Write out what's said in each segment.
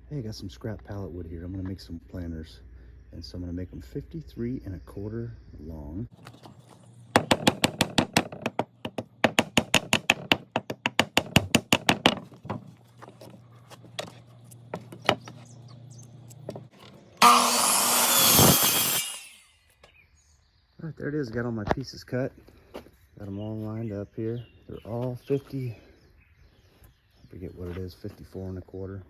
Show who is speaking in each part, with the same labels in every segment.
Speaker 1: Hey, I got some scrap pallet wood here. I'm gonna make some planters. And so I'm gonna make them 53 1/4 long. All right, there it is. Got all my pieces cut. Got them all lined up here. They're all 50, I forget what it is, 54 1/4.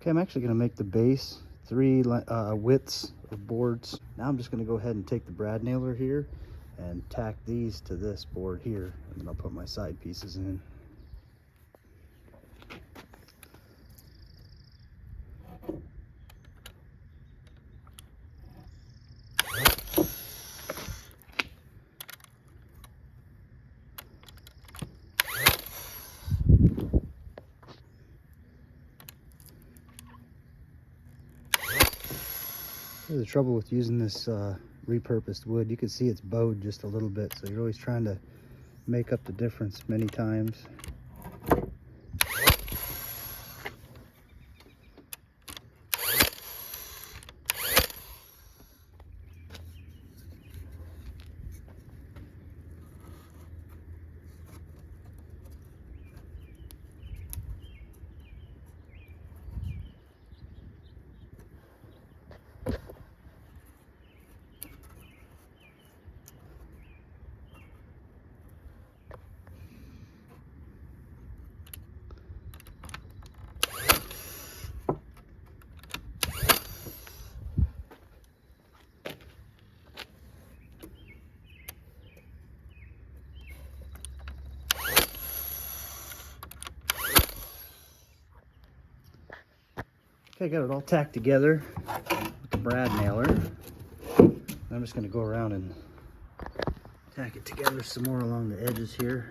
Speaker 1: Okay, I'm actually gonna make the base 3 widths of boards. Now I'm just gonna go ahead and take the brad nailer here and tack these to this board here. And then I'll put my side pieces in. The trouble with using this repurposed wood, you can see it's bowed just a little bit, so you're always trying to make up the difference many times. Okay, got it all tacked together with the brad nailer. I'm just going to go around and tack it together some more along the edges here.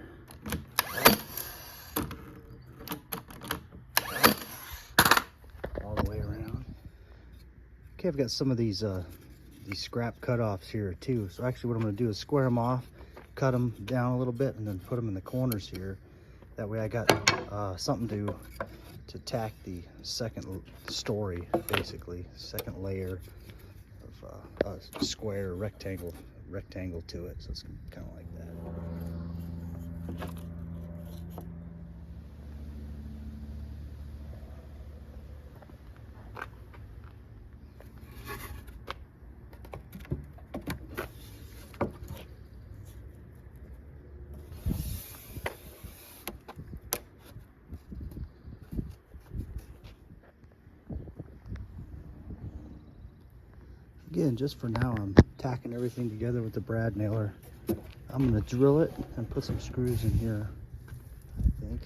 Speaker 1: All the way around. Okay, I've got some of these scrap cut-offs here too. So actually what I'm going to do is square them off, cut them down a little bit, and then put them in the corners here. That way I got something to tack the second story, basically, second layer of a square rectangle to it. So it's kind of like that. Again, just for now, I'm tacking everything together with the brad nailer. I'm going to drill it and put some screws in here, I think.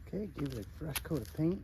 Speaker 1: Okay, give it a fresh coat of paint.